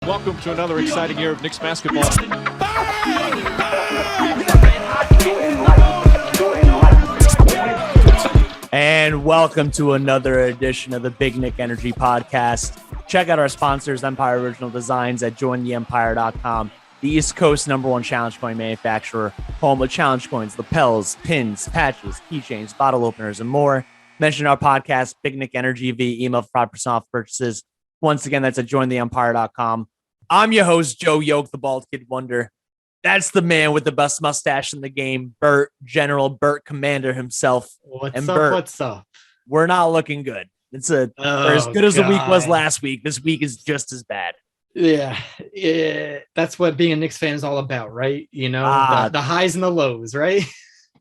Welcome to another exciting year of Knicks basketball. And welcome to another edition of the Big Knick Energy Podcast. Check out our sponsors, Empire Original Designs at jointheempire.com. The East Coast #1 challenge coin manufacturer, home of challenge coins, lapels, pins, patches, keychains, bottle openers, and more. Mention our podcast, Big Knick Energy, via email for 5% off purchases. Once again, that's at jointheempire.com. I'm your host, Joe Yoke, the Bald Kid Wonder. That's the man with the best mustache in the game, Bert, General Bert Commander himself. What's up? We're not looking good. It's for as good as the week was last week. This week is just as bad. Yeah, that's what being a Knicks fan is all about, right? You know, the highs and the lows, right?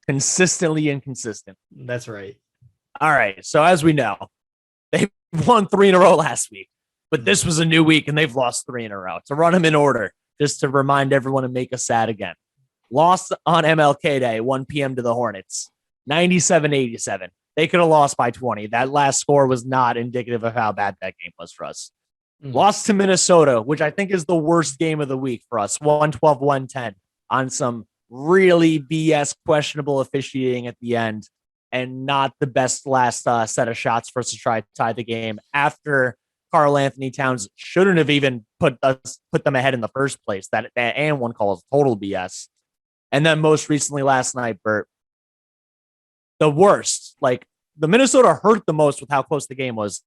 Consistently inconsistent. That's right. All right. So as we know, they won 3 in a row last week, but this was a new week and they've lost 3 in a row. To run them in order, just to remind everyone and make us sad again. Lost on MLK Day, 1 p.m. to the Hornets, 97-87. They could have lost by 20. That last score was not indicative of how bad that game was for us. Lost to Minnesota, which I think is the worst game of the week for us, 112-110 on some really BS questionable officiating at the end and not the best last set of shots for us to try to tie the game after Karl Anthony Towns shouldn't have even put them ahead in the first place. That and one call is total BS. And then most recently last night, Bert, the worst, like the Minnesota hurt the most with how close the game was.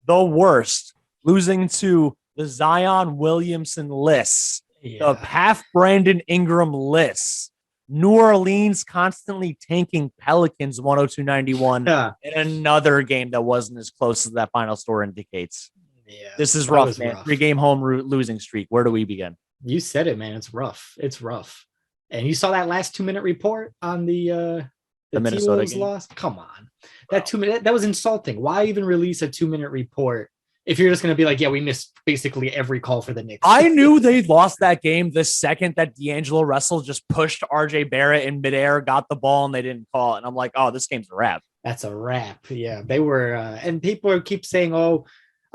The worst, losing to the Zion Williamson lists, the half Brandon Ingram lists, New Orleans constantly tanking Pelicans 102-91 in another game that wasn't as close as that final score indicates. Yeah, this is rough, man. 3-game home losing streak. Where do we begin? You said it, man. It's rough. It's rough. And you saw that last 2-minute report on the Minnesota game loss. Come on, that 2-minute, that was insulting. Why even release a 2-minute report if you're just going to be like, yeah, we missed basically every call for the Knicks? I knew they lost that game the second that D'Angelo Russell just pushed RJ Barrett in midair, got the ball, and they didn't call it. And I'm like, oh, this game's a wrap. That's a wrap. Yeah, they were. And people keep saying, oh,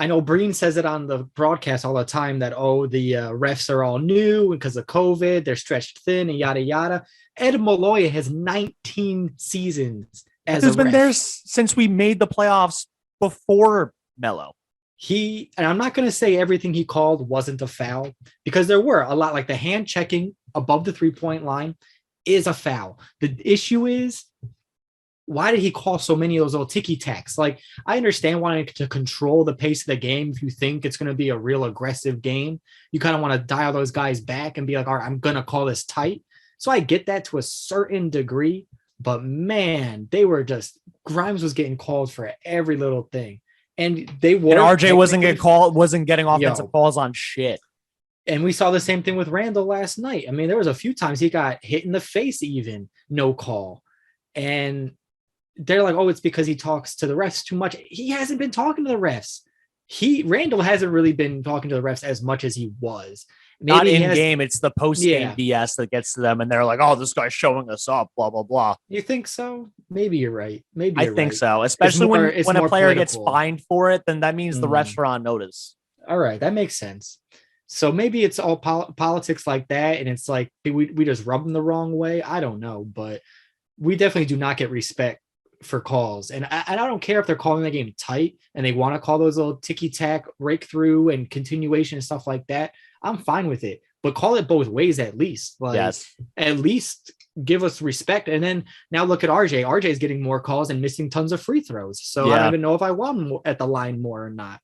I know Breen says it on the broadcast all the time that, oh, the refs are all new because of COVID. They're stretched thin and yada, yada. Ed Malloy has 19 seasons as He's been there since we made the playoffs before Melo. And I'm not going to say everything he called wasn't a foul because there were a lot, like the hand checking above the 3-point line is a foul. The issue is, why did he call so many of those little ticky-tacks? Like, I understand wanting to control the pace of the game. If you think it's going to be a real aggressive game, you kind of want to dial those guys back and be like, all right, I'm going to call this tight. So I get that to a certain degree, but man, Grimes was getting called for every little thing. And they were. And RJ wasn't getting offensive calls on shit. And we saw the same thing with Randle last night. I mean, there was a few times he got hit in the face, even no call. And they're like, oh, it's because he talks to the refs too much. He hasn't been talking to the refs. Randle hasn't really been talking to the refs as much as he was. Maybe not in game. It's the post game BS that gets to them, and they're like, "Oh, this guy's showing us up." Blah blah blah. You think so? Maybe you're right. I think so. Especially when a player gets fined for it, then that means the refs are on notice. All right, that makes sense. So maybe it's all politics like that, and it's like we just rub them the wrong way. I don't know, but we definitely do not get respect for calls, and I don't care if they're calling the game tight and they want to call those little ticky-tack breakthrough and continuation and stuff like that. I'm fine with it, but call it both ways at least. At least give us respect. And then now look at RJ. RJ is getting more calls and missing tons of free throws. So I don't even know if I want him at the line more or not.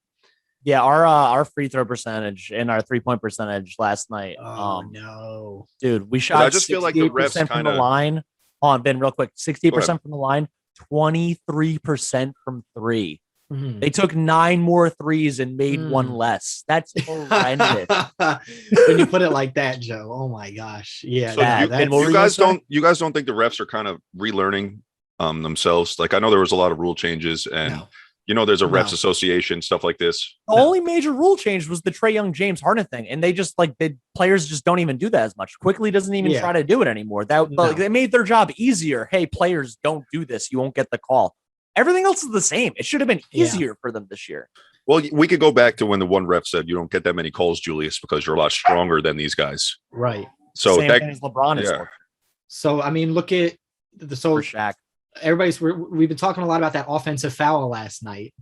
Yeah, our free throw percentage and our 3-point percentage last night. Oh no, dude, we shot. I just feel like the refs from the line. On Ben, real quick, 68% from the line, 23% from 3. Mm-hmm. They took 9 more threes and made 1 less. That's horrendous. When you put it like that, Joe. Oh my gosh. Yeah. So you guys don't think the refs are kind of relearning themselves? Like, I know there was a lot of rule changes and there's a refs association, stuff like this. The only major rule change was the Trae Young James Harden thing. And they just the players just don't even do that as much. Quickly doesn't even try to do it anymore. They made their job easier. Hey, players, don't do this. You won't get the call. Everything else is the same. It should have been easier for them this year. Well, we could go back to when the one ref said you don't get that many calls, Julius, because you're a lot stronger than these guys. Right. So Same thing as LeBron is. yeah. So I mean, look at the For Shaq. we've been talking a lot about that offensive foul last night.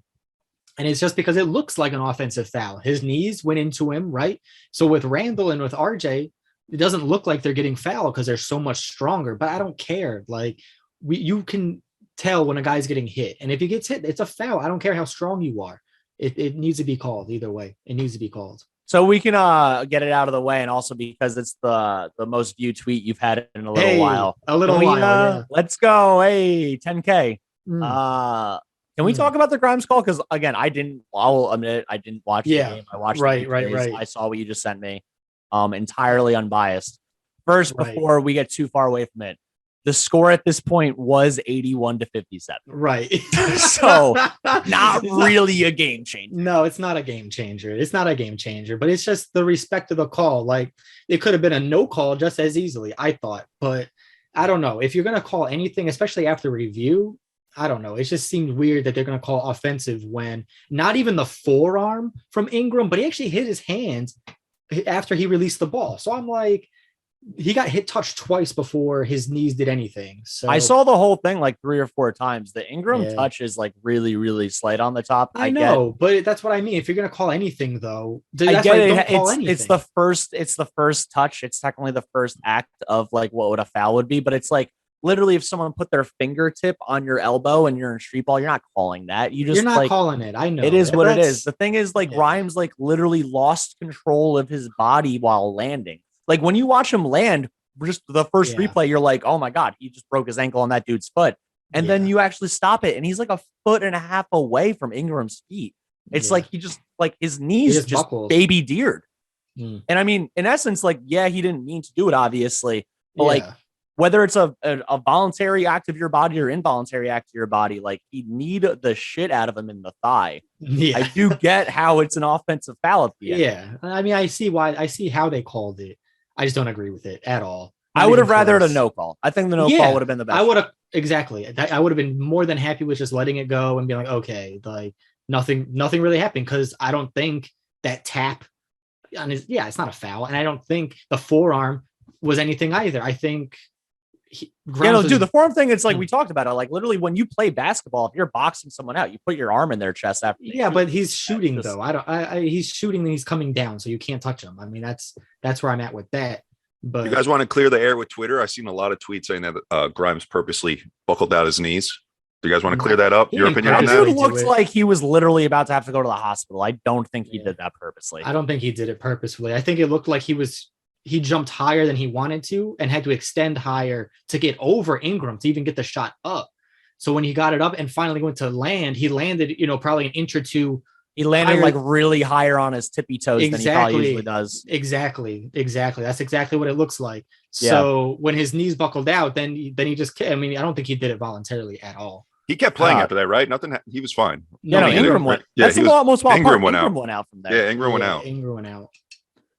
And it's just because it looks like an offensive foul. His knees went into him, right? So with Randle and with RJ, it doesn't look like they're getting fouled because they're so much stronger. But I don't care. Like you can tell when a guy's getting hit. And if he gets hit, it's a foul. I don't care how strong you are. It needs to be called either way. It needs to be called. So we can get it out of the way, and also because it's the most viewed tweet you've had in a little while. A little while, yeah. Let's go. Hey, 10K. Mm. Can we talk about the Grimes call? Because again, I'll admit I didn't watch the game. I watched right. I saw what you just sent me. Entirely unbiased. First, before we get too far away from it, the score at this point was 81-57. Right. So not really a game changer. No, it's not a game changer. It's not a game changer, but it's just the respect of the call. Like it could have been a no call just as easily, I thought. But I don't know. If you're going to call anything, especially after review, I don't know. It just seemed weird that they're going to call offensive when not even the forearm from Ingram, but he actually hit his hands after he released the ball. So I'm like, he got touched twice before his knees did anything. So I saw the whole thing like 3 or 4 times. The Ingram touch is like really, really slight on the top. I know, but that's what I mean. If you're going to call anything though, that's I why get don't call anything. It's the first touch. It's technically the first act of like what would a foul would be, but it's like literally if someone put their fingertip on your elbow and you're in street ball, you're not calling that. You're not calling it. I know. It is what it is. The thing is like Grimes like literally lost control of his body while landing. Like when you watch him land, just the first replay, you're like, oh my God, he just broke his ankle on that dude's foot. And then you actually stop it. And he's like 1.5 foot away from Ingram's feet. It's like he just like his knees just baby deered. And I mean, in essence, like, yeah, he didn't mean to do it, obviously. But like whether it's a voluntary act of your body or involuntary act of your body, like he kneed the shit out of him in the thigh. Yeah. I do get how it's an offensive foul at the end. Yeah. I mean, I see how they called it. I just don't agree with it at all. I would have rather a no call. I think the no call would have been the best. I would have exactly. I would have been more than happy with just letting it go and being like, okay, like nothing really happened because I don't think that tap on his it's not a foul, and I don't think the forearm was anything either. I think the forearm thing. It's like we talked about it. Like literally, when you play basketball, if you're boxing someone out, you put your arm in their chest after. Yeah, but he's shooting though. He's shooting and he's coming down, so you can't touch him. I mean, that's where I'm at with that. But you guys want to clear the air with Twitter? I've seen a lot of tweets saying that Grimes purposely buckled out his knees. Do you guys want to clear that up? Your opinion on that? It looked like he was literally about to have to go to the hospital. I don't think he did that purposely. I don't think he did it purposefully. I think it looked like he jumped higher than he wanted to and had to extend higher to get over Ingram to even get the shot up. So when he got it up and finally went to land, he landed, probably an inch or two. He landed like really higher on his tippy toes than he probably usually does. Exactly. That's exactly what it looks like. So when his knees buckled out, then he just, I mean, I don't think he did it voluntarily at all. He kept playing after that, right? Nothing. He was fine. No, Ingram went. Yeah, that's the most wild part. Ingram went out from there. Yeah, Ingram went out. Ingram went out.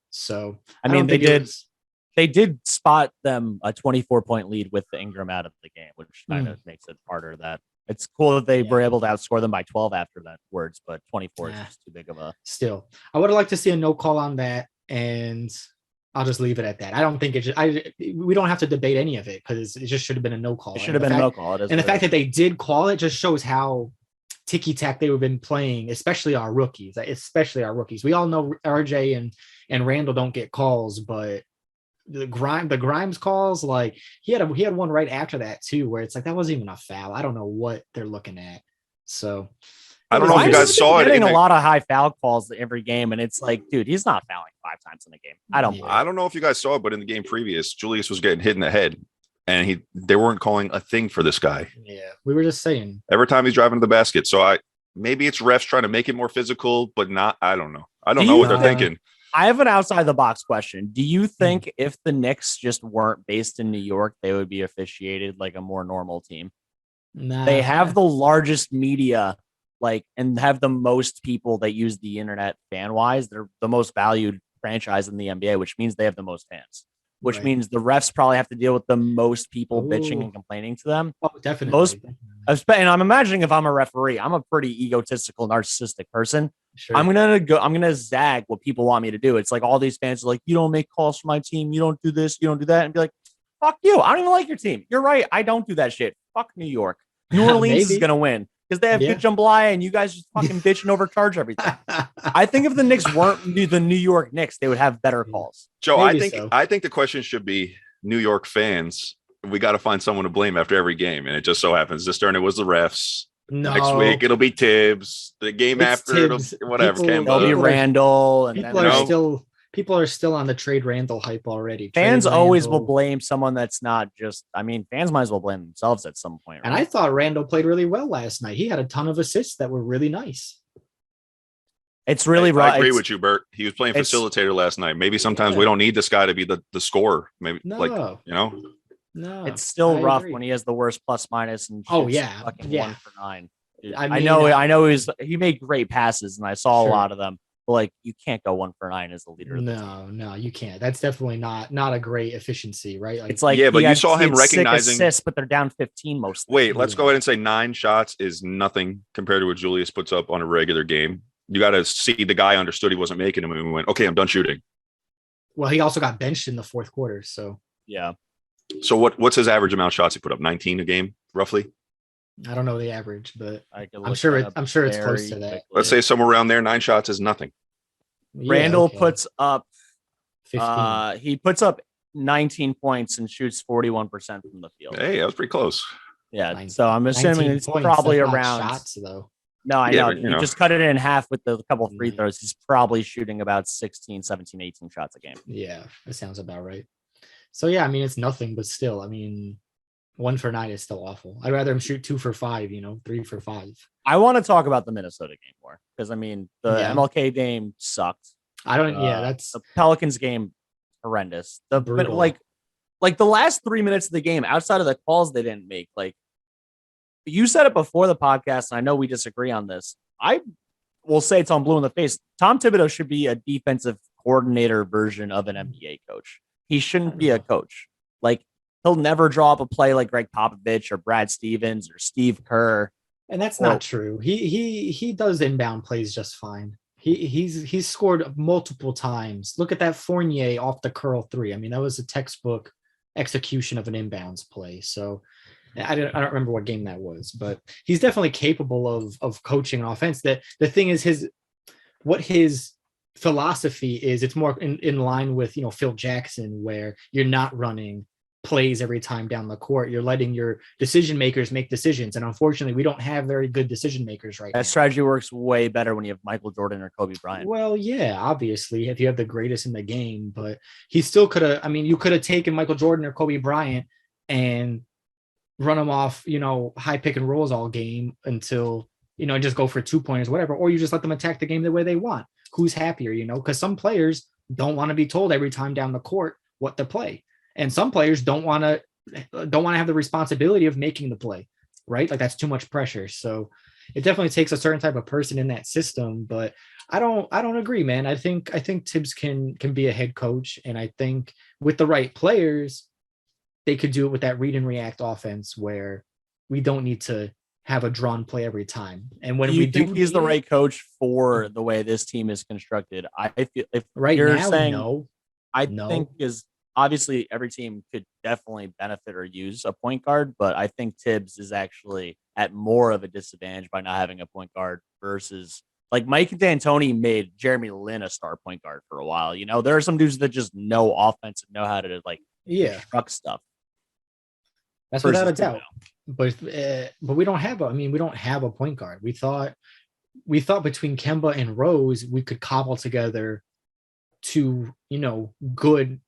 So I mean, they did spot them a 24-point lead with the Ingram out of the game, which kind of makes it harder. That it's cool that they were able to outscore them by 12 after that words, but 24 is just too big of a. Still, I would have liked to see a no call on that, and I'll just leave it at that. I don't think we don't have to debate any of it because it just should have been a no call. It should have been a no call. And the fact that they did call it just shows how ticky-tack they've been playing, especially our rookies. We all know RJ and Randle don't get calls, but the Grimes calls, like he had one right after that too, where it's like that wasn't even a foul. I don't know what they're looking at. So I don't know if you guys saw it. Getting a lot of high foul calls every game, and it's like, dude, he's not fouling 5 times in a game. I don't know if you guys saw it, but in the game previous, Julius was getting hit in the head, and they weren't calling a thing for this guy. Yeah, we were just saying every time he's driving to the basket. So maybe it's refs trying to make it more physical, but not. I don't know. I don't know what they're thinking. I have an outside the box question. Do you think if the Knicks just weren't based in New York, they would be officiated like a more normal team? Nah. They have the largest media, and have the most people that use the internet fan wise. They're the most valued franchise in the NBA, which means they have the most fans, which means the refs probably have to deal with the most people bitching and complaining to them. Oh, definitely. And I'm imagining if I'm a referee, I'm a pretty egotistical, narcissistic person. Sure. I'm gonna zag what people want me to do. It's like all these fans are like, you don't make calls for my team, you don't do this, you don't do that, and be like, fuck you. I don't even like your team. You're right. I don't do that shit. Fuck New York. New Orleans is gonna win because they have good jambalaya, and you guys just fucking bitch and overcharge everything. I think if the Knicks weren't the New York Knicks, they would have better calls. Joe, Maybe I think the question should be New York fans. We got to find someone to blame after every game, and it just so happens this turn it was the refs. No. Next week it'll be Thibs. The game It's after Thibs. it'll whatever. It'll be Randle, and people are still on the trade Randle hype already. Fans always will blame someone that's not just. I mean, fans might as well blame themselves at some point. Right? And I thought Randle played really well last night. He had a ton of assists that were really nice. It's really right. I agree with you, Bert. He was playing facilitator last night. Maybe sometimes we don't need this guy to be the scorer. Maybe No, it's still rough when he has the worst plus minus and fucking 1 for 9. Dude, I know he made great passes and I saw a lot of them. But like you can't go 1 for 9 as the leader. No, you can't. That's definitely not a great efficiency, right? Like, it's like but you saw him recognizing assists, but they're down 15 most. Wait, let's go ahead and say 9 shots is nothing compared to what Julius puts up on a regular game. You got to see the guy understood he wasn't making them and we went, okay, I'm done shooting. Well, he also got benched in the fourth quarter, so yeah. So what's his average amount of shots he put up? 19 a game, roughly. I don't know the average, but I'm sure it's close to that. Quickly. Let's say somewhere around there. 9 shots is nothing. Randle puts up 15. He puts up 19 points and shoots 41% from the field. Hey, that was pretty close. Yeah, so I'm assuming it's probably around shots though. No, I know. You just cut it in half with the couple of free throws. He's probably shooting about 16, 17, 18 shots a game. Yeah, that sounds about right. So, yeah, I mean, it's nothing, but still, I mean, 1 for 9 is still awful. I'd rather him shoot 2 for 5, 3 for 5. I want to talk about the Minnesota game more because, I mean, the MLK game sucked. That's the Pelicans game horrendous. But like the last 3 minutes of the game, outside of the calls they didn't make, like, you said it before the podcast, and I know we disagree on this. I will say it's on blue in the face. Tom Thibodeau should be a defensive coordinator version of an NBA coach. He shouldn't be a coach. Like, he'll never draw up a play like Greg Popovich or Brad Stevens or Steve Kerr. And that's not true. He does inbound plays just fine. He's scored multiple times. Look at that Fournier off the curl 3. I mean, that was a textbook execution of an inbounds play. So I don't remember what game that was, but he's definitely capable of coaching an offense. That the thing is his philosophy is it's more in line with Phil Jackson, where you're not running plays every time down the court. You're letting your decision makers make decisions, and unfortunately, we don't have very good decision makers right now. That strategy works way better when you have Michael Jordan or Kobe Bryant. Well, yeah, obviously, if you have the greatest in the game, but he still could have. I mean, you could have taken Michael Jordan or Kobe Bryant and run them off, high pick and rolls all game until, just go for 2-pointers, whatever. Or you just let them attack the game the way they want. Who's happier, because some players don't want to be told every time down the court what to play. And some players don't want to have the responsibility of making the play, right? Like that's too much pressure. So it definitely takes a certain type of person in that system, but I don't agree, man. I think Tibbs can be a head coach. And I think with the right players, they could do it with that read and react offense where we don't need to have a drawn play every time. And when we think he's the right coach for the way this team is constructed, I feel if right you're now, saying no. think is obviously every team could definitely benefit or use a point guard, but I think Tibbs is actually at more of a disadvantage by not having a point guard versus like Mike D'Antoni made Jeremy Lin a star point guard for a while. There are some dudes that just know offense and know how to construct stuff. That's without a doubt. But we don't have a point guard. We thought between Kemba and Rose, we could cobble together 2, good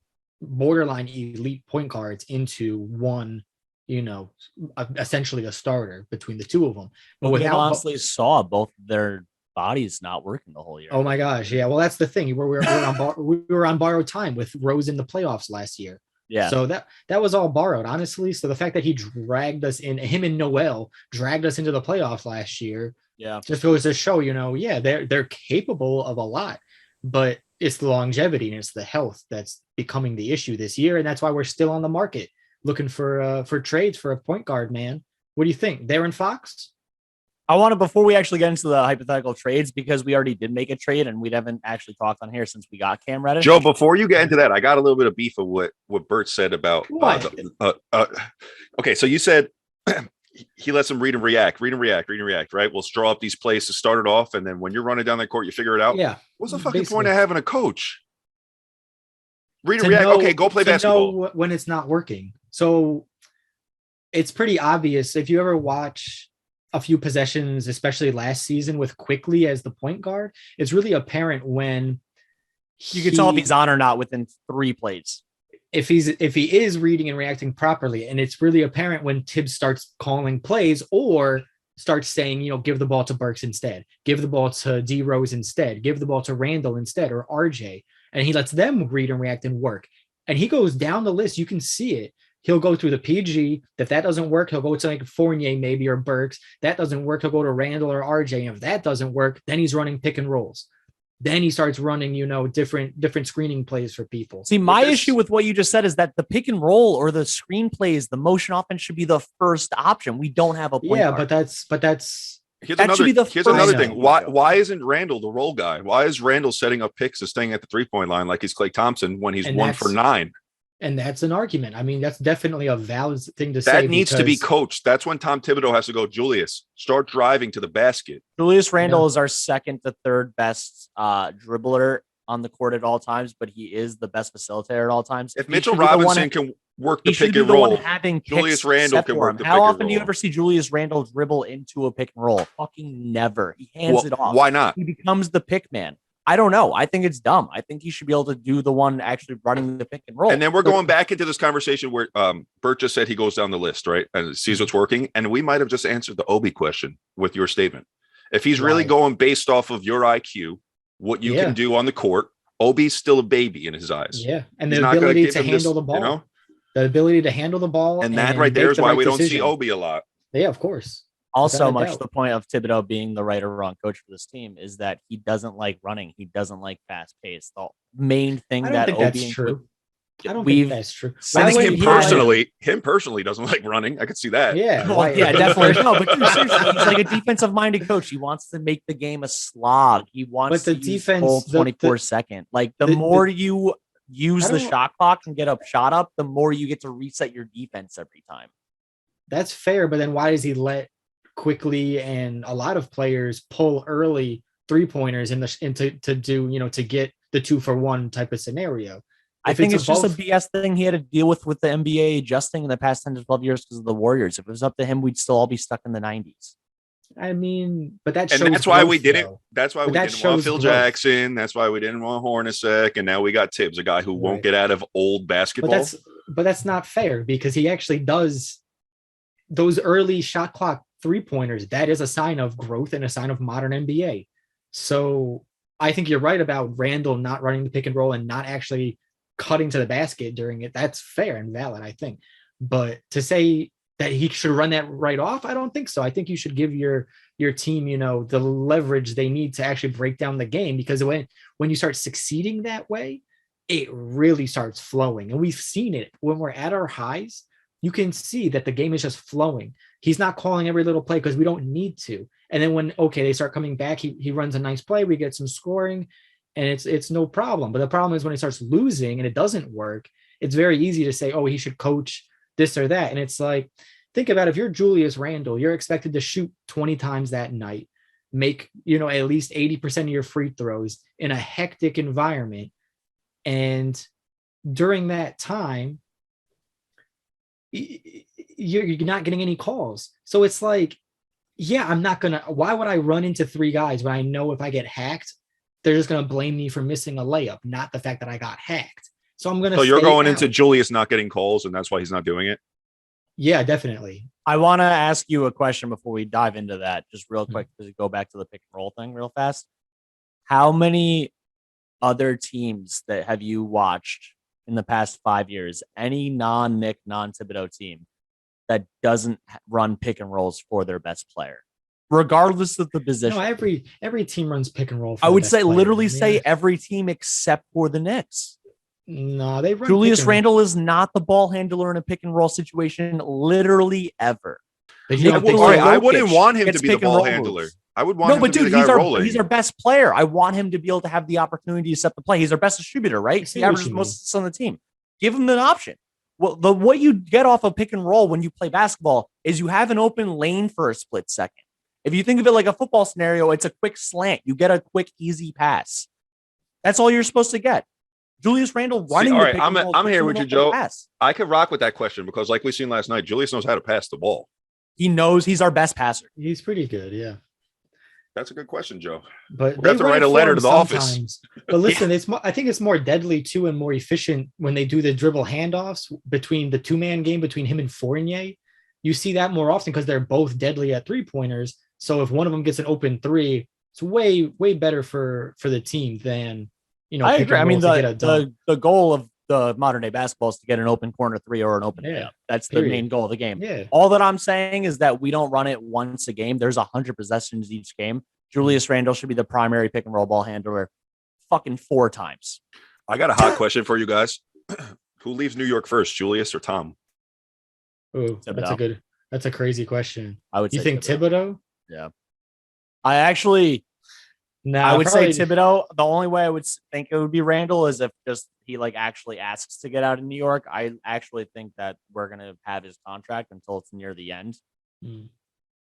borderline elite point guards into one, essentially a starter between the 2 of them. But we honestly saw both their bodies not working the whole year. Oh my gosh. Yeah. Well, that's the thing. We were on borrowed time with Rose in the playoffs last year. Yeah. So that was all borrowed, honestly. So the fact that he dragged us in, him and Noel dragged us into the playoffs last year. Yeah. Just goes to show, they're capable of a lot, but it's the longevity and it's the health that's becoming the issue this year. And that's why we're still on the market looking for trades for a point guard, man. What do you think? Darren Fox? I want to, before we actually get into the hypothetical trades, because we already did make a trade and we haven't actually talked on here since we got Cam Reddish. Joe, before you get into that, I got a little bit of beef of what Bert said about okay, so you said he lets them read and react, right? We'll draw up these plays to start it off, and then when you're running down the court, you figure it out. Yeah. What's the fucking point of having a coach? Read and react. Okay, go play basketball. Know when it's not working. So it's pretty obvious if you ever watch a few possessions, especially last season with Quickly as the point guard, it's really apparent when you can tell if he's on or not within 3 plays. If he is reading and reacting properly, and it's really apparent when Thibs starts calling plays or starts saying, give the ball to Burks instead, give the ball to D Rose instead, give the ball to Randle instead, or RJ, and he lets them read and react and work. And he goes down the list. You can see it. He'll go through the PG. If that doesn't work, he'll go to like Fournier maybe or Burks. That doesn't work, he'll go to Randle or RJ. And if that doesn't work, then he's running pick and rolls. Then he starts running, different screening plays for people. See, my issue with what you just said is that the pick and roll or the screen plays, the motion offense should be the first option. We don't have a point guard. but that's here's another thing. Why isn't Randle the role guy? Why is Randle setting up picks and staying at the 3-point line like he's Klay Thompson when he's 1 for 9? And that's an argument. I mean, that's definitely a valid thing to say. That needs to be coached. That's when Tom Thibodeau has to go, Julius, start driving to the basket. Julius Randle is our second to third best dribbler on the court at all times, but he is the best facilitator at all times. If Mitchell Robinson can work the pick and roll, Julius Randle can work the pick and roll. How often do you ever see Julius Randle dribble into a pick and roll? Fucking never. He hands it off. Why not? He becomes the pick man. I don't know. I think it's dumb. I think he should be able to do the one actually running the pick and roll. And then we're going back into this conversation where Bert just said he goes down the list, right? And sees what's working. And we might have just answered the Obi question with your statement. If he's really going based off of your IQ, what you can do on the court, Obi's still a baby in his eyes. Yeah. And the ability to handle the ball. The ability to handle the ball. And that right there is why we don't see Obi a lot. Yeah, of course. Also, much the point of Thibodeau being the right or wrong coach for this team is that he doesn't like running. He doesn't like fast pace. The main thing that Obi that's true. I don't think that's true. I think him personally doesn't like running. I could see that. Yeah, definitely. No, but seriously, he's like a defensive minded coach. He wants to make the game a slog. He wants to defense full 24-second. Like the more you use the shot clock and get a shot up, the more you get to reset your defense every time. That's fair, but then why does he let Quickly and a lot of players pull early 3-pointers to get the 2-for-1 type of scenario? I think it's just a BS thing he had to deal with the NBA adjusting in the past 10 to 12 years because of the Warriors. If it was up to him, we'd still all be stuck in the 90s. I mean, but that shows and that's why we didn't. That's why we didn't want Phil Jackson. That's why we didn't want Hornacek. And now we got Thibs, a guy who won't get out of old basketball. But that's not fair because he actually does those early shot clock 3-pointers. That is a sign of growth and a sign of modern NBA. So I think you're right about Randle not running the pick and roll and not actually cutting to the basket during it. That's fair and valid, I think. But to say that he should run that right off, I don't think so. I think you should give your team, the leverage they need to actually break down the game, because when you start succeeding that way, it really starts flowing. And we've seen it when we're at our highs. You can see that the game is just flowing. He's not calling every little play because we don't need to. And then when they start coming back, he runs a nice play, we get some scoring, and it's no problem. But the problem is when he starts losing and it doesn't work, it's very easy to say, he should coach this or that. And it's like, think about if you're Julius Randle, you're expected to shoot 20 times that night, make at least 80% of your free throws in a hectic environment. And during that time, you're not getting any calls. So it's like, why would I run into 3 guys when I know if I get hacked, they're just going to blame me for missing a layup, not the fact that I got hacked. So I'm going to. So you're going into Julius not getting calls, and that's why he's not doing it? Yeah, definitely. I want to ask you a question before we dive into that, just real quick, to go back to the pick and roll thing real fast. How many other teams that have you watched in the past 5 years, any non-Knick, non-Thibodeau team that doesn't run pick and rolls for their best player, regardless of the position? No, every team runs pick and roll. I would say say every team except for the Knicks. No, they run. Julius Randle is not the ball handler in a pick and roll situation, literally ever. But you don't think All right, so? I wouldn't want him Gets to be the pick and ball roll handler. moves. I would want No, him but to be dude, the guy rolling. he's our best player. I want him to be able to have the opportunity to set the play. He's our best distributor, I right? see He what averages you most mean. assists on the team. Give him an option. Well, what you get off of pick and roll when you play basketball is you have an open lane for a split second. If you think of it like a football scenario, it's a quick slant. You get a quick, easy pass. That's all you're supposed to get. Julius Randle running. all the right, pick and roll I'm here gives with him you, an Joe. open pass. I could rock with that question because, like we seen last night, Julius knows how to pass the ball. He knows he's our best passer. He's pretty good, yeah. That's a good question, Joe. But We'll have to write a letter to the office. But listen, I think it's more deadly too and more efficient when they do the dribble handoffs between the 2-man game between him and Fournier. You see that more often because they're both deadly at 3-pointers. So if one of them gets an open 3, it's way better for the team than I agree. I mean, to get a dunk. the goal of the modern day basketball is to get an open corner 3 or an open layup. That's the main goal of the game. Yeah. All that I'm saying is that we don't run it once a game. There's 100 possessions each game. Julius Randle should be the primary pick and roll ball handler fucking 4 times. I got a hot question for you guys. Who leaves New York first, Julius or Tom? Ooh, that's a crazy question. I would say You think Thibodeau? Yeah. I would probably, say Thibodeau. The only way I would think it would be Randall is if just he like actually asks to get out of New York. I actually think that we're going to have his contract until it's near the end.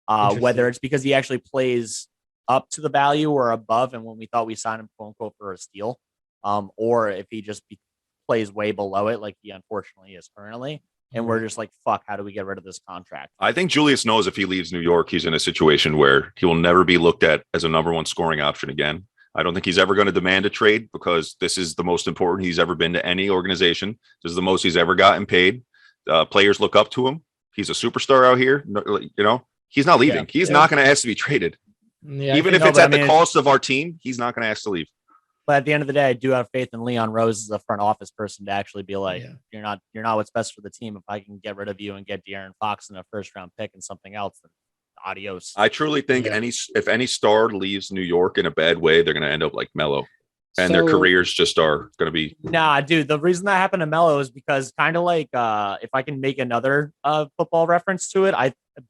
Whether it's because he actually plays up to the value or above, and when we thought we signed him quote unquote for a steal, or if he just plays way below it like he unfortunately is currently, and we're just like, fuck, how do we get rid of this contract? I think Julius knows if he leaves New York, he's in a situation where he will never be looked at as a number 1 scoring option again. I don't think he's ever going to demand a trade because this is the most important he's ever been to any organization. This is the most he's ever gotten paid. Players look up to him. He's a superstar out here. He's not leaving. He's not going to ask to be traded. Yeah, Even if it's at the cost of our team, he's not going to ask to leave. But at the end of the day, I do have faith in Leon Rose as a front office person to actually be like, you're not what's best for the team. If I can get rid of you and get De'Aaron Fox in a 1st-round pick and something else, then adios. I truly think if any star leaves New York in a bad way, they're going to end up like Melo, and their careers just are going to be. Nah, dude. The reason that happened to Melo is because kind of like if I can make another football reference to it,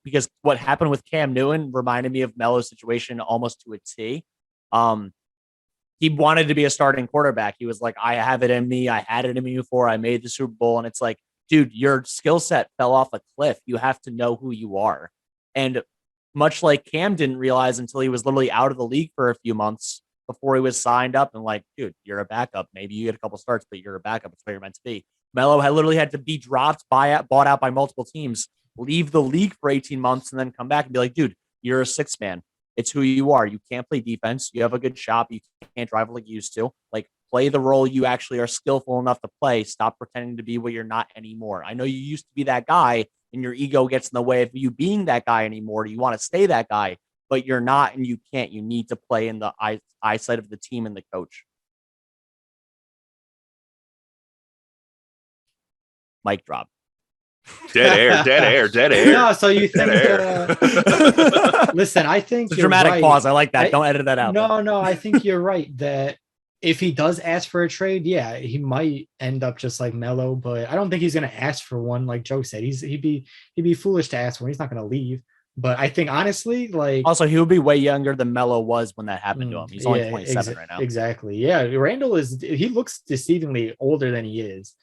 because what happened with Cam Newton reminded me of Melo's situation almost to a T. He wanted to be a starting quarterback. He was like, I have it in me. I had it in me before I made the Super Bowl. And it's like, dude, your skill set fell off a cliff. You have to know who you are. And much like Cam didn't realize until he was literally out of the league for a few months before he was signed up and like, dude, you're a backup. Maybe you get a couple starts, but you're a backup. It's where you're meant to be. Melo had literally had to be bought out by multiple teams, leave the league for 18 months and then come back and be like, dude, you're a 6th man. It's who you are. You can't play defense. You have a good shot. You can't drive like you used to. Like, play the role you actually are skillful enough to play. Stop pretending to be what you're not anymore. I know you used to be that guy and your ego gets in the way of you being that guy anymore. You want to stay that guy, but you're not and you can't. You need to play in the eyesight of the team and the coach. Mic drop. Dead air. No, so you think listen, I think it's a dramatic right. pause. I like that. Don't edit that out. No, I think you're right that if he does ask for a trade, he might end up just like Melo, but I don't think he's going to ask for one. Like Joe said, he'd be foolish to ask for one. He's not going to leave. But I think honestly, like also he would be way younger than Melo was when that happened to him. He's only 27 right now. Exactly. Yeah, Randall he looks deceivingly older than he is.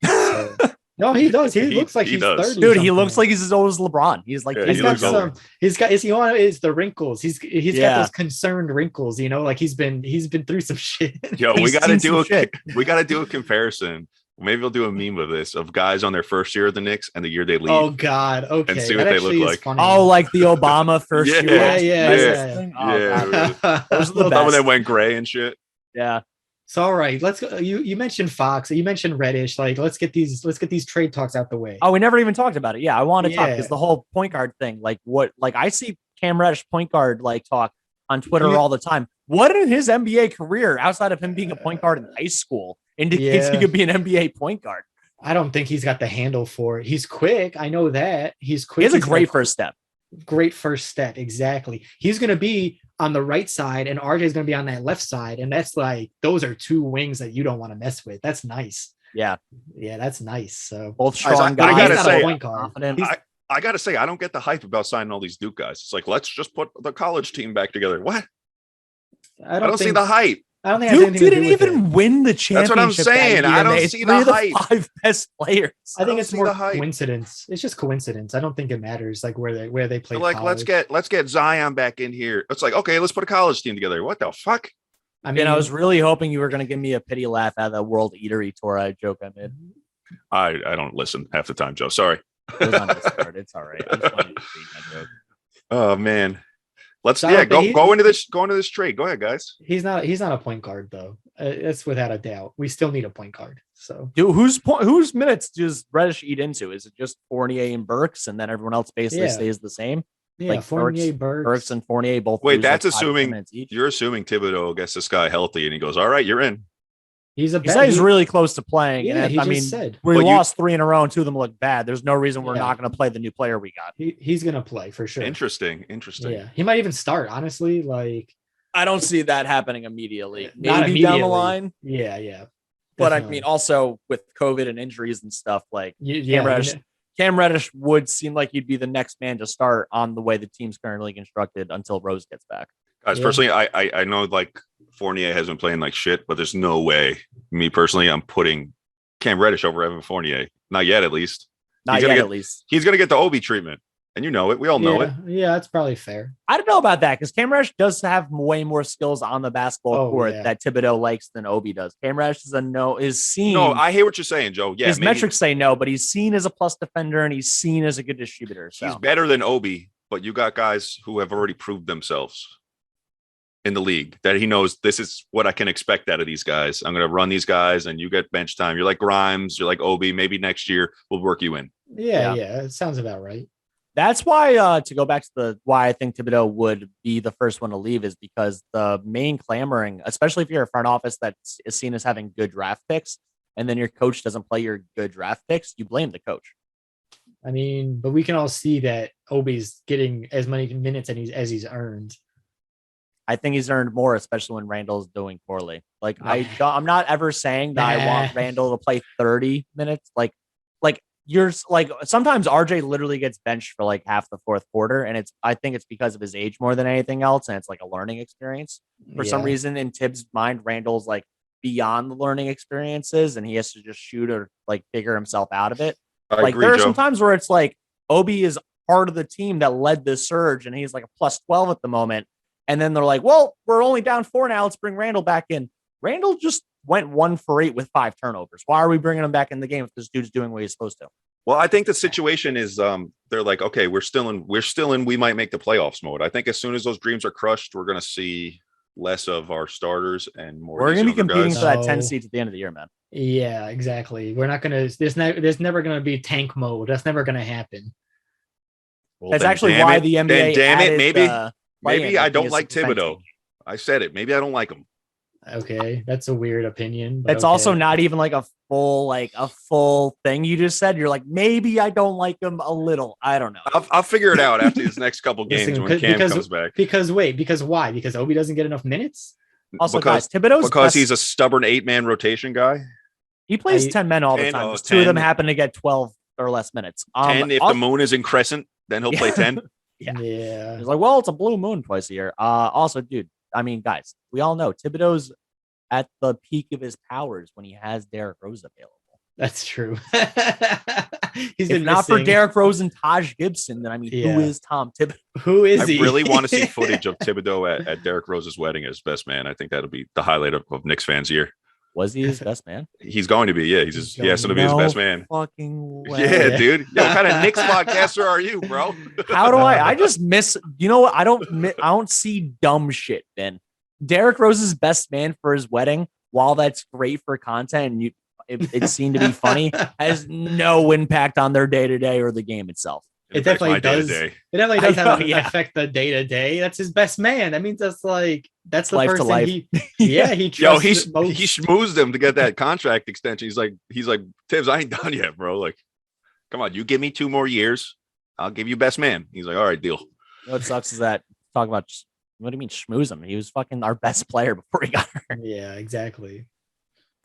So. No, he does. He looks like he's 30. Dude, he looks like he's as old as LeBron. He's like he's got some. He's got. Is the wrinkles? He's got those concerned wrinkles. Like he's been through some shit. Yo, we got to do a comparison. Maybe we'll do a meme of this of guys on their first year of the Knicks and the year they leave. Oh God. Okay. And see what they look like. Funny. Oh, like the Obama first year. Yeah. Those are the best. Some of them went gray and shit. Yeah. So all right, let's go. You mentioned Fox, you mentioned Reddish. Like, let's get these trade talks out the way. Oh, we never even talked about it. Yeah, I want to talk because the whole point guard thing. Like, I see Cam Reddish point guard like talk on Twitter all the time. What in his NBA career, outside of him being a point guard in high school, indicates he could be an NBA point guard? I don't think he's got the handle for it. He's quick. I know that he's quick. He has a great first step. Great first step. Exactly. He's going to be on the right side and RJ is going to be on that left side. And that's like, those are 2 wings that you don't want to mess with. That's nice. Yeah. Yeah. That's nice. So both strong guys. I gotta say, point guard. I got to say, I don't get the hype about signing all these Duke guys. It's like, let's just put the college team back together. What? I don't see the hype. I don't think it has Duke anything to didn't do with even it. win the That's championship. what I'm saying. That year, I don't They see three the of the hype. 5 best players. I think don't it's see more the hype. coincidence. It's just coincidence. I don't think it matters like where they play. Like, let's get Zion back in here. It's like, okay, let's put a college team together. What the fuck? I mean, I was really hoping you were going to give me a pity laugh at the World Eatery tour joke I made. I don't listen half the time, Joe. Sorry. It was on Discord. It's all right. I just wanted to read that joke. Oh man. Let's Donald, go into this trade. Go ahead, guys. he's not a point guard though. That's without a doubt. We still need a point guard. So Dude, whose minutes does Reddish eat into? Is it just Fournier and Burks, and then everyone else basically stays the same? yeah, Like Fournier, Burks and Fournier both. Wait, lose, that's like 5 assuming minutes each. you're assuming Thibodeau gets this guy healthy and he goes, all right, you're in. He said he's really close to playing. Yeah, and he I just mean, said. we But you- lost 3 in a row and 2 of them look bad. There's no reason we're Yeah. not going to play the new player we got. He's gonna play for sure. Interesting. Yeah, he might even start. Honestly, like I don't see that happening immediately. Maybe Not down the immediately. line. yeah. But I definitely. mean, also with COVID and injuries and stuff, like yeah, Cam Reddish would seem like he'd be the next man to start on the way the team's currently constructed until Rose gets back. Guys, Yeah. personally, I know like Fournier has been playing like shit, but there's no way. Me personally, I'm putting Cam Reddish over Evan Fournier. Not yet, at least. Not He's yet, gonna at least. He's gonna get the Obi treatment, and you know it. We all know it. Yeah, that's probably fair. I don't know about that because Cam Reddish does have way more skills on the basketball court yeah. that Thibodeau likes than Obi does. Cam Reddish is seen. No, I hear what you're saying, Joe. Yeah, his maybe metrics say no, but he's seen as a plus defender and he's seen as a good distributor. So he's better than Obi, but you got guys who have already proved themselves in the league that he knows this is what I can expect out of these guys. I'm going to run these guys, and you get bench time. You're like Grimes. You're like Obi. Maybe next year we'll work you in. Yeah, it sounds about right. that's why, to go back to why I think Thibodeau would be the first one to leave is because the main clamoring, especially if you're a front office that is seen as having good draft picks, and then your coach doesn't play your good draft picks, you blame the coach. I mean, but we can all see that Obi's getting as many minutes as he's earned. I think he's earned more, especially when Randall's doing poorly. Like I'm not ever saying that I want Randall to play 30 minutes. Like you're like sometimes RJ literally gets benched for like half the fourth quarter, and I think it's because of his age more than anything else, and it's like a learning experience. For some reason, in Tibbs' mind, Randall's like beyond the learning experiences, and he has to just shoot or like figure himself out of it. I agree, there are Joe. some times where it's like Obi is part of the team that led this surge, and he's like a plus 12 at the moment. And then they're like, well, we're only down 4 now. Let's bring Randall back in. Randall just went 1 for 8 with 5 turnovers. Why are we bringing him back in the game if this dude's doing what he's supposed to? Well, I think the situation is they're like, okay, we're still in we might make the playoffs mode. I think as soon as those dreams are crushed, we're going to see less of our starters and more. We're going to be competing guys. for that 10 seeds at the end of the year, man. Yeah, exactly. We're not going to, there's never going to be tank mode. That's never going to happen. Well, That's then actually damn why it. the NBA Then damn it, added, maybe play-in. I think don't it's like a defense Thibodeau. team. I said it. Maybe I don't like him. Okay. That's a weird opinion. But It's also not even like a full thing you just said. You're like, maybe I don't like him a little. I don't know. I'll figure it out after these next couple games Listen, when Cam because- comes back. because why? Because Obi doesn't get enough minutes? Also, because guys, Thibodeau's because best- he's a stubborn 8-man rotation guy. he plays I- 10 men all the 10, time. oh, Just 2 of them 10. happen to get 12 or less minutes. 10 if the moon is in crescent, then he'll play 10. Yeah. He's like, well, it's a blue moon twice a year. Also, dude, I mean, guys, we all know Thibodeau's at the peak of his powers when he has Derrick Rose available. That's true. He's If been not for missing. Derrick Rose and Taj Gibson, then I mean, Yeah. who is Tom Thibodeau? Who is I he? really want to see footage of Thibodeau at Derrick Rose's wedding as best man. I think that'll be the highlight of Knicks fans' year. Was he his best man? He's going to be, yeah. He has to be his No best man. Fucking way. Yeah, dude. Yo, what kind of Knicks podcaster are you, bro? How do I just miss, you know what? I don't see dumb shit, Ben. Derrick Rose's best man for his wedding, while that's great for content and it seemed to be funny, has no impact on their day-to-day or the game itself. It definitely does. Day-to-day. It definitely does I know, have an yeah. affect the day to day. That's his best man. That means that's the Life to person life. he Yo, trusts he the most. schmoozed him to get that contract extension. He's like, Tibbs, I ain't done yet, bro. Like, come on, you give me 2 more years, I'll give you best man. He's like, all right, deal. You know what sucks is that talk about what do you mean schmooze him? He was fucking our best player before he got hurt. Yeah, exactly.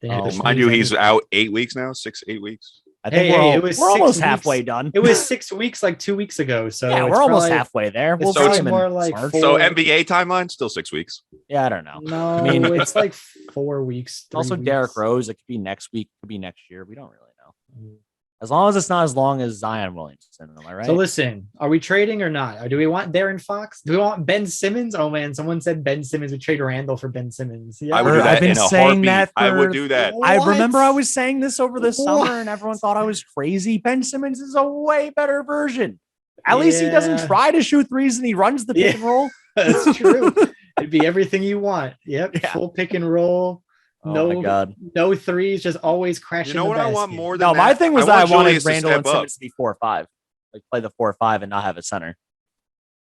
They Oh, had to Mind schmooze you, he's anything. out 8 weeks now, 6-8 weeks. I think we're almost halfway done. It was 6 weeks, like 2 weeks ago. So yeah, we're almost halfway there. We'll so see it's him more in like March. four- So NBA timeline still 6 weeks. Yeah, I don't know. No, I mean, it's like 4 weeks. also 3 Derrick weeks. Rose. It could be next week. Could be next year. We don't really know. Mm. As long as it's not as long as Zion Williamson. Am I right? So listen, are we trading or not? Or do we want Darren Fox? Do we want Ben Simmons? Oh man, someone said Ben Simmons. We trade Randle for Ben Simmons. Yeah, I would do I've that been in a saying heartbeat. that I would for- do that. I What? remember I was saying this over the What? summer, and everyone thought I was crazy. Ben Simmons is a way better version. At least he doesn't Yeah. try to shoot threes, and he runs the pick and roll. That's true. It'd be everything you want. Yep, Yeah. full pick and roll. Oh my god! No threes, just always crashing. You know the what I want basket. more than No, that? my thing was that I want wanted Julius to Randle and step up. Simmons to be 4-5, like play the 4-5 and not have a center.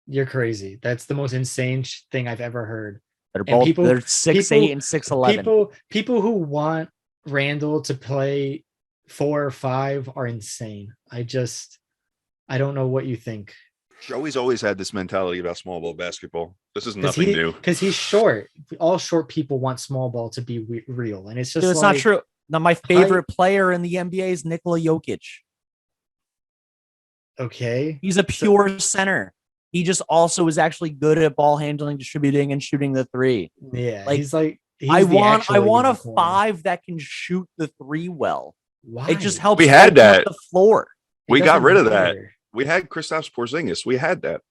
You're crazy. That's the most insane thing I've ever heard. They're And both people- they're 6'8" and 6'11. People who want Randall to play 4 or 5 are insane. I don't know what you think. Joey's always had this mentality about small ball basketball. This is nothing new. Because he's short. All short people want small ball to be real, and it's just Dude, it's not true. Now, my favorite player in the NBA is Nikola Jokic. Okay, He's a pure center. He just also is actually good at ball handling, distributing, and shooting the three. yeah, Like, he's I the want actual a unicorn. 5 that can shoot the 3 well. Why? It just helps. We had open up that. the floor. It We got doesn't rid of that. matter. We had Kristaps Porzingis. We had that.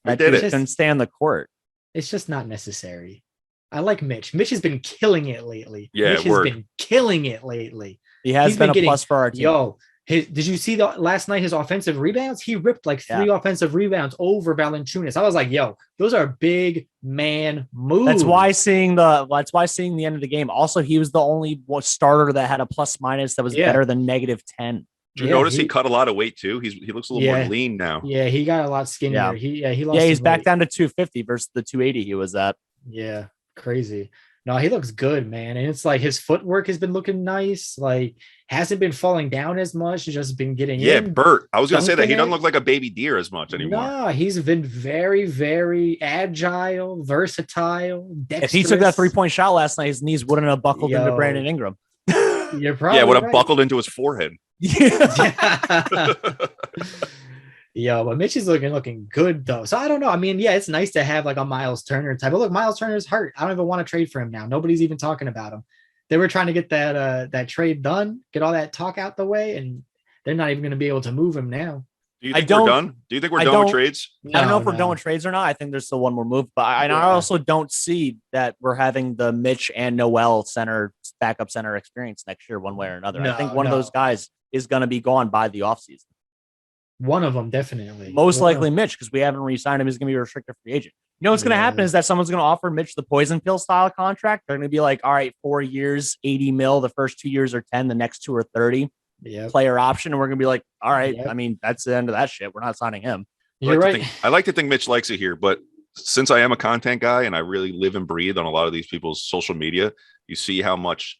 We That did dude it. couldn't stay on the court. It's just not necessary. I like Mitch. Mitch has been killing it lately. Yeah, Mitch has word. been killing it lately. He has He's been been a getting- plus for our team. Yo, did you see last night his offensive rebounds? He ripped like 3 offensive rebounds over Valanciunas. I was like, yo, those are big man moves. That's why seeing the end of the game. Also, he was the only starter that had a plus minus that was Yeah. better than -10. Did you Yeah, notice he cut a lot of weight too? He looks a little more Yeah. lean now. Yeah, he got a lot skinnier. Yeah. He lost. Yeah, he's some back weight. down to 250 versus the 280 he was at. Yeah, crazy. No, he looks good, man. And it's like his footwork has been looking nice. Like hasn't been falling down as much. Just been getting Yeah, in. Bert. I was gonna say that he dunking doesn't it. look like a baby deer as much anymore. No, he's been very, very agile, versatile. If he took that dexterous. 3-point shot last night, his knees wouldn't have buckled into Yo. Brandon Ingram. You're probably Yeah, would have right. buckled into his forehead. Yeah. Yo, but Mitch is looking good though. So I don't know. I mean, yeah, it's nice to have like a Miles Turner type. But look, Miles Turner's hurt. I don't even want to trade for him now. Nobody's even talking about him. They were trying to get that trade done, get all that talk out the way, and they're not even going to be able to move him now. Do you I think we're don't- done? Do you think we're I done with don't- trades? I don't know if we're No. done with trades or not. I think there's still one more move, but I Yeah. also don't see that we're having the Mitch and Noel center backup center experience next year, one way or another. I think one of those guys is going to be gone by the offseason. One of them definitely. Most One likely of- Mitch, because we haven't re-signed him. He's going to be a restricted free agent. You know what's going to Yeah. happen is that someone's going to offer Mitch the poison pill style contract. They're going to be like, all right, 4 years, 80 mil. The first 2 years are 10. The next 2 are 30. Yep. Player option. And we're going to be like, all right. Yep. I mean, that's the end of that shit. We're not signing him. You're right. I like to think Mitch likes it here, but since I am a content guy and I really live and breathe on a lot of these people's social media, you see how much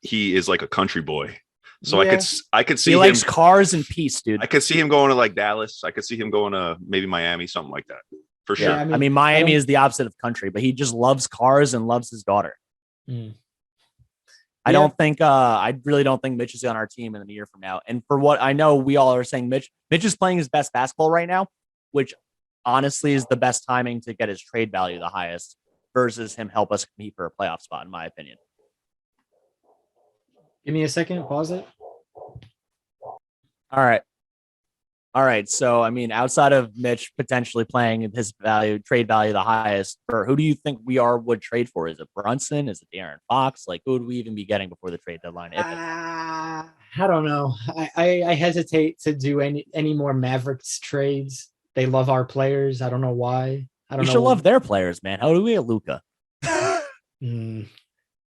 he is like a country boy. So Yeah. I could see He him. likes cars and peace, dude. I could see him going to like Dallas. I could see him going to maybe Miami, something like that, for sure. Yeah, I mean, Miami don't- is the opposite of country, but he just loves cars and loves his daughter. Mm. I really don't think Mitch is on our team in a year from now. And for what I know, we all are saying Mitch is playing his best basketball right now, which honestly is the best timing to get his trade value the highest versus him help us compete for a playoff spot, in my opinion. Give me a second. Pause it. All right. So, I mean, outside of Mitch potentially playing his trade value the highest, for who do you think would trade for? Is it Brunson? Is it De'Aaron Fox? Like, who would we even be getting before the trade deadline? If it- I don't know. I hesitate to do any more Mavericks trades. They love our players. I don't know why. I don't we know. should love their players, man. How do we get Luca? Mm.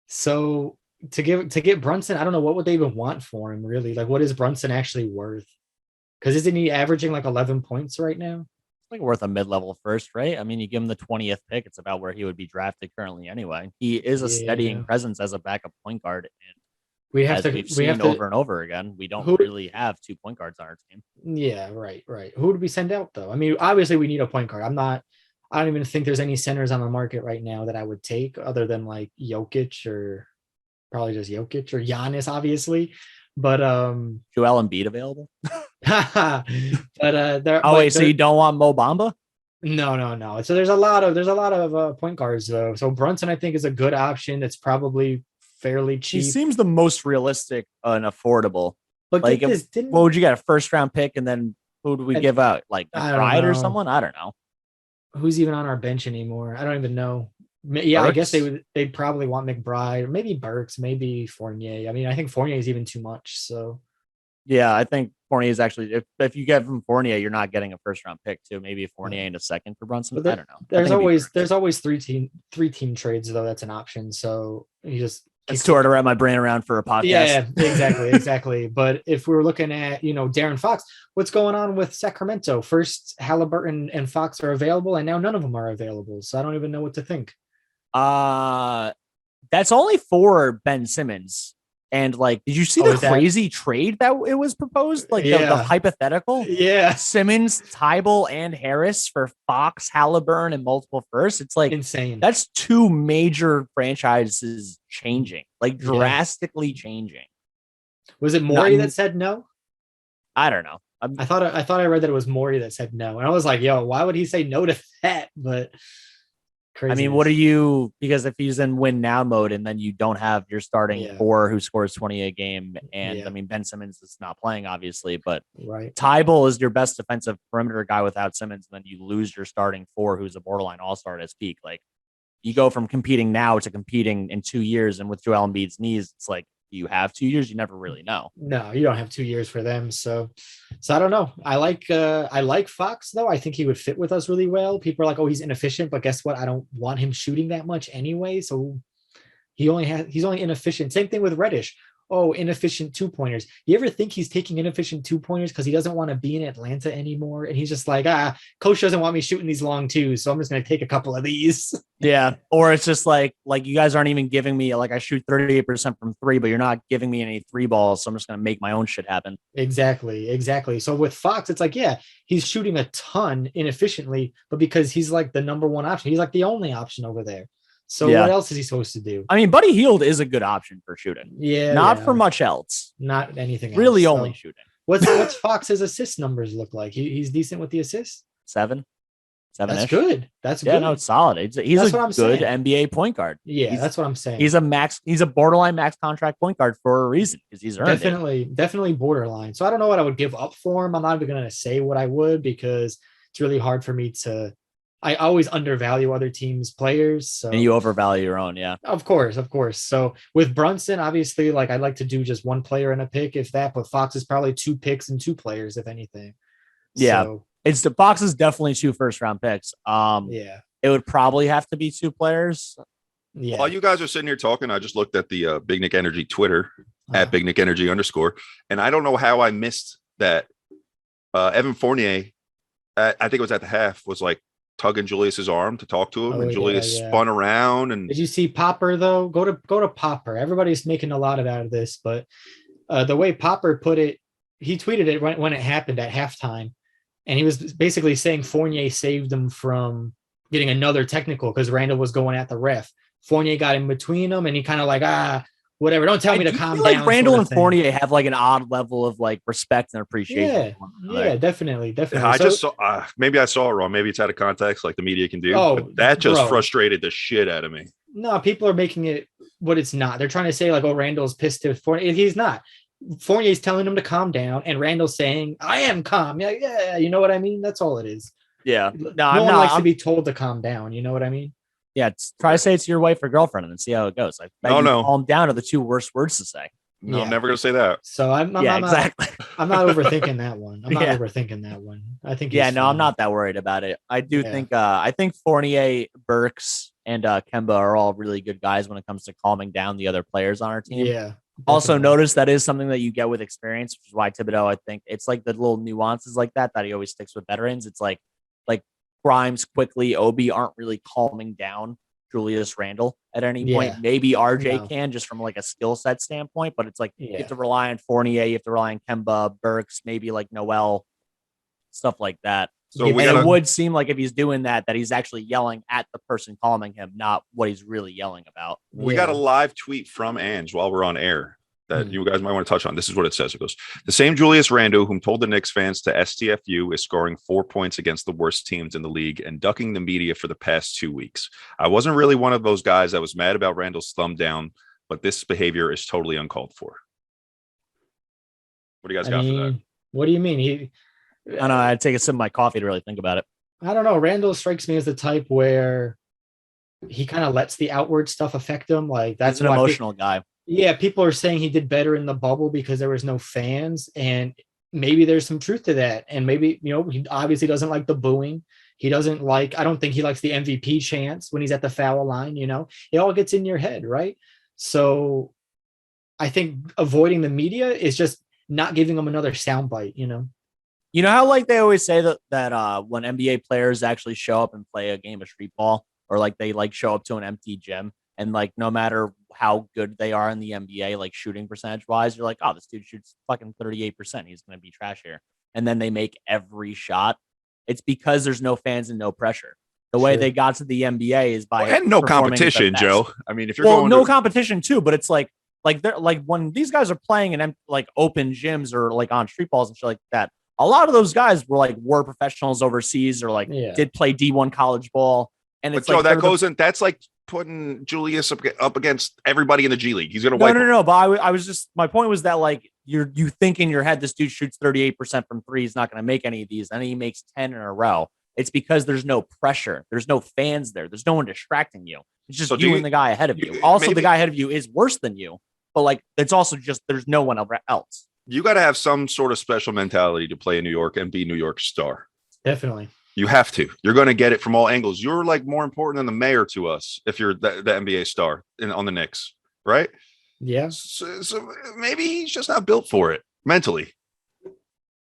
So to get Brunson, I don't know what would they even want for him, really. Like, what is Brunson actually worth? Because isn't he averaging like 11 points right now? Like worth a mid-level first, right? I mean, you give him the 20th pick, it's about where he would be drafted currently anyway. He is a steadying Yeah. presence as a backup point guard, and We have as to. we've We seen have to. over and over again, we don't Who- really have 2 point guards on our team. Yeah, right. Who would we send out though? I mean, obviously we need a point guard. I don't even think there's any centers on the market right now that I would take other than like Jokic or probably just Jokic or Giannis, obviously. But Joel Embiid available? there. Oh, wait, so you don't want Mo Bamba? No. So there's a lot of point guards though. So Brunson, I think, is a good option. It's probably fairly He cheap. seems the most realistic and affordable. But Like, get this, didn't what would you get? A first round pick, and then who do we give out? Like I don't McBride or know. someone? I don't know. who's even on our bench anymore? I don't even know. Yeah, I guess Burks? they'd probably want McBride or maybe Burks, maybe Fournier. I mean, I think Fournier is even too much. So Yeah, I think Fournier is actually if you get from Fournier, you're not getting a first round pick too. Maybe a Fournier and a second for Brunson. but I don't know. I think it'd be Burks. there's always three team trades though. That's an option. So you just It's too hard to wrap my brain around for a podcast. Yeah, exactly. But if we were looking at, Darren Fox, what's going on with Sacramento? First, Halliburton and Fox are available, and now none of them are available. So I don't even know what to think. That's only for Ben Simmons. And like, did you see the crazy trade that it was proposed? Like the hypothetical? Yeah. Simmons, Tybal, and Harris for Fox, Halliburton, and multiple firsts. It's like insane. That's two major franchises changing, like drastically changing. Was it Morey that said no? I don't know. I thought I read that it was Morey that said no. And I was like, yo, why would he say no to that? But craziness. I mean, because if he's in win now mode and then you don't have your starting four who scores 20 a game, and I mean, Ben Simmons is not playing, obviously, but Tybal is your best defensive perimeter guy without Simmons, and then you lose your starting four who's a borderline all-star at his peak. Like, you go from competing now to competing in 2 years, and with Joel Embiid's knees, it's like, you have 2 years, you never really know. No, you don't have 2 years for them. So I don't know. I like Fox though. I think he would fit with us really well. People are like, oh, he's inefficient, but guess what? I don't want him shooting that much anyway. So he's only inefficient. Same thing with Reddish. Oh, inefficient 2-pointers. You ever think he's taking inefficient 2-pointers because he doesn't want to be in Atlanta anymore? And he's just like, coach doesn't want me shooting these long twos, so I'm just going to take a couple of these. Yeah. Or it's just like you guys aren't even giving me, like, I shoot 38% from three, but you're not giving me any three balls, so I'm just going to make my own shit happen. Exactly. So with Fox, it's like, yeah, he's shooting a ton inefficiently, but because he's like the number one option, he's like the only option over there. So what else is he supposed to do? I mean, Buddy Hield is a good option for shooting. Yeah. Not for much else. Not anything else. Really only shooting. What's Fox's assist numbers look like? He's decent with the assists? 7. That's good. That's good. Yeah, no, it's solid. He's a good NBA point guard. Yeah, that's what I'm saying. He's a borderline max contract point guard for a reason, because he's earned definitely borderline. So I don't know what I would give up for him. I'm not even going to say what I would, because it's really hard for me to. I always undervalue other teams' players. So. And you overvalue your own, yeah. Of course. So with Brunson, obviously, like, I'd like to do just one player in a pick, if that, but Fox is probably 2 picks and 2 players, if anything. Yeah. So, Fox is definitely 2 first-round picks. It would probably have to be 2 players. Yeah. While you guys are sitting here talking, I just looked at the Big Knick Energy Twitter at Big Knick Energy _, and I don't know how I missed that. Evan Fournier, I think it was at the half, was like tugging Julius's arm to talk to him, and Julius spun around. And did you see Popper though? Go to Popper. Everybody's making a lot out of this, but the way Popper put it, he tweeted it when it happened at halftime, and he was basically saying Fournier saved him from getting another technical because Randle was going at the ref. Fournier got in between them, and he kind of like, whatever. Don't tell me to calm down. Like Randle and Fournier have like an odd level of like respect and appreciation. Yeah, definitely. I just saw. Maybe I saw it wrong. Maybe it's out of context, like the media can do. But that just frustrated the shit out of me. No, people are making it what it's not. They're trying to say like, oh, Randle's pissed at Fournier. He's not. Fournier's telling him to calm down, and Randle's saying, "I am calm." Yeah, you know what I mean. That's all it is. Yeah. No one likes to be told to calm down. You know what I mean? Yeah, try to say it to your wife or girlfriend and then see how it goes. I bet calm down are the 2 worst words to say. No, I'm never gonna say that. So exactly. I'm not overthinking that one. Overthinking that one. I think. I'm not that worried about it. I do think. I think Fournier, Burks, and Kemba are all really good guys when it comes to calming down the other players on our team. Yeah. Also, notice that is something that you get with experience, which is why Thibodeau, I think, it's like the little nuances like that he always sticks with veterans. It's like Grimes, quickly, Obi aren't really calming down Julius Randle at any point. Maybe RJ can, just from like a skill set standpoint, but it's like you have to rely on Fournier, you have to rely on Kemba, Burks, maybe like Noel, stuff like that. So it would seem like if he's doing that he's actually yelling at the person calming him, not what he's really yelling about. We got a live tweet from Ange while we're on air. that you guys might want to touch on. This is what it says. It goes, the same Julius Randle whom told the Knicks fans to STFU is scoring 4 points against the worst teams in the league and ducking the media for the past 2 weeks. I wasn't really one of those guys that was mad about Randle's thumb down, but this behavior is totally uncalled for. What do you guys got for that? What do you mean? I don't know. I'd take a sip of my coffee to really think about it. I don't know. Randle strikes me as the type where he kind of lets the outward stuff affect him. Like That's an emotional guy. Yeah, people are saying he did better in the bubble because there was no fans, and maybe there's some truth to that. And maybe, he obviously doesn't like the booing. He doesn't like, I don't think he likes the MVP chants when he's at the foul line, it all gets in your head, right? So I think avoiding the media is just not giving him another soundbite, You know how like they always say that when NBA players actually show up and play a game of street ball, or like they like show up to an empty gym, and like no matter how good they are in the NBA, like shooting percentage wise, you're like, oh, this dude shoots fucking 38%. He's gonna be trash here. And then they make every shot. It's because there's no fans and no pressure. The way they got to the NBA is by and no competition, Joe. I mean, if you're competition too, but it's like they're like when these guys are playing in like open gyms or like on street balls and shit like that. A lot of those guys were professionals overseas or did play D1 college ball. And but it's Joe, that goes in. That's like putting Julius up against everybody in the G League. He's gonna wipe. No. But I was just, my point was that like you think in your head this dude shoots 38% from three. He's not going to make any of these, and he makes 10 in a row. It's because there's no pressure. There's no fans there. There's no one distracting you. It's just you and the guy ahead of you. Also, the guy ahead of you is worse than you, but like it's also just there's no one else. You got to have some sort of special mentality to play in New York and be New York star. Definitely. You have to. You're going to get it from all angles. You're like more important than the mayor to us if you're the NBA star on the Knicks, right? Yeah. So maybe he's just not built for it mentally.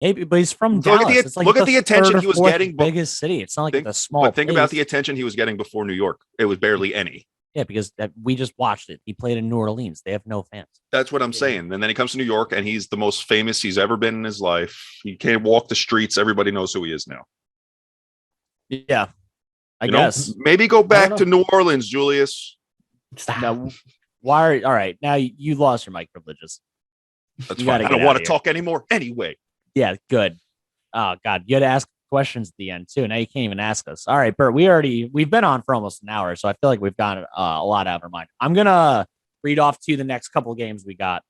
Maybe, but he's from Dallas. Look at the attention he was getting. Biggest city. It's not like the small. But think about the attention he was getting before New York. It was barely any. Yeah, because we just watched it. He played in New Orleans. They have no fans. That's what I'm saying. And then he comes to New York, and he's the most famous he's ever been in his life. He can't walk the streets. Everybody knows who he is now. Yeah, I guess. Maybe go back to New Orleans, Julius. Now, all right. Now you lost your mic privileges. That's fine. I don't want to talk anymore anyway. Yeah, good. Oh, God. You had to ask questions at the end, too. Now you can't even ask us. All right, Bert, we've been on for almost an hour, so I feel like we've got a lot out of our mind. I'm going to read off to you the next couple games we got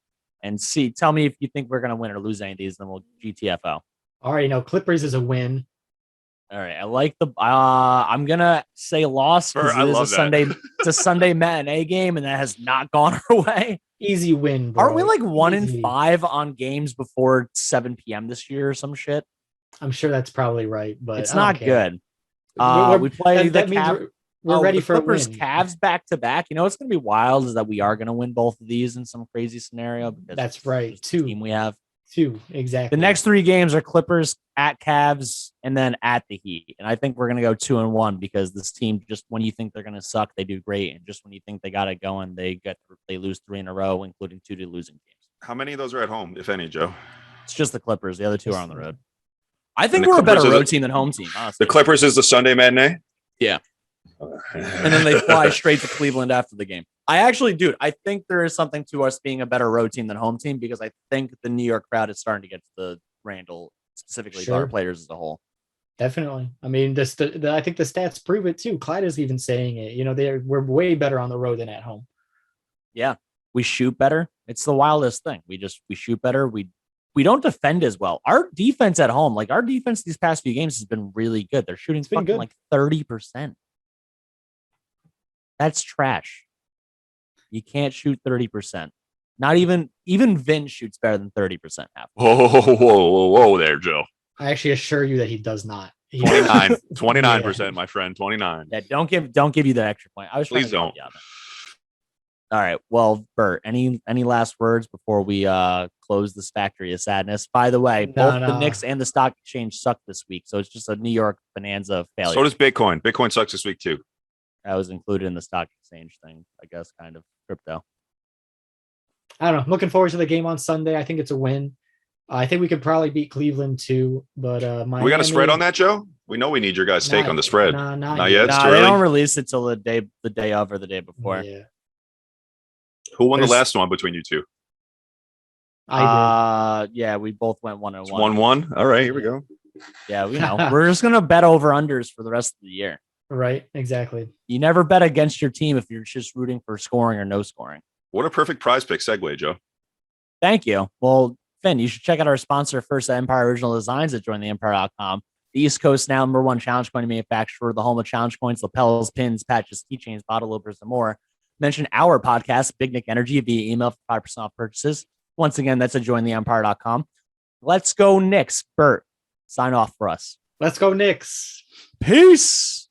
and tell me if you think we're going to win or lose any of these, then we'll GTFO. All right, Clippers is a win. All right, I like I'm gonna say loss because it is a Sunday. It's a Sunday matinee game, and that has not gone our way. Easy win, bro. Aren't we like 1-5 on games before 7 p.m. this year or some shit? I'm sure that's probably right, but it's not good. We play the Cavs. We're ready for Clippers, a win. Cavs back to back. You know what's gonna be wild is that we are gonna win both of these in some crazy scenario. Because that's right. Team we have. Two, exactly. The next 3 games are Clippers, at Cavs, and then at the Heat. And I think we're going to go 2-1 because this team, just when you think they're going to suck, they do great. And just when you think they got it going, they lose 3 in a row, including 2 losing games. How many of those are at home, if any, Joe? It's just the Clippers. The other 2 are on the road. I think we're a better road team than home team, honestly. The Clippers is the Sunday matinee? Yeah. And then they fly straight to Cleveland after the game. I think there is something to us being a better road team than home team because I think the New York crowd is starting to get to the Randle, specifically our players as a whole. Definitely. I mean, I think the stats prove it too. Clyde is even saying it. We're way better on the road than at home. Yeah, we shoot better. It's the wildest thing. We shoot better. We don't defend as well. Our defense at home, like our defense these past few games has been really good. They're shooting fucking like 30%. That's trash. You can't shoot 30%. Not even Vince shoots better than 30% half. Whoa there, Joe. I actually assure you that he does not. 29%, my friend, 29. Yeah, don't give you the extra point. Please don't. All right. Well, Bert, any last words before we close this factory of sadness? By the way, both the Knicks and the stock exchange sucked this week, so it's just a New York bonanza failure. So does Bitcoin. Bitcoin sucks this week too. That was included in the stock exchange thing, I guess, kind of crypto. I don't know. I'm looking forward to the game on Sunday. I think it's a win. I think we could probably beat Cleveland too, but Miami, we got a spread on that, Joe? We know we need your guys' take on the spread. Not yet. They don't release it till the day of or the day before. Yeah. Who won the last one between you two? I Yeah, we both went 1-1. It's 1-1. All right, here we go. Yeah, we know. We're just gonna bet over unders for the rest of the year. did. Right. Exactly. You never bet against your team if you're just rooting for scoring or no scoring. What a perfect prize pick segue, Joe. Thank you. Well, Finn, you should check out our sponsor first at Empire Original Designs at jointheempire.com. The East Coast now #1 challenge coin manufacturer, the home of challenge coins, lapels, pins, patches, keychains, bottle openers, and more. Mention our podcast, Big Knick Energy, via email for 5% off purchases. Once again, that's at jointheempire.com. Let's go Knicks. Bert, sign off for us. Let's go Knicks. Peace.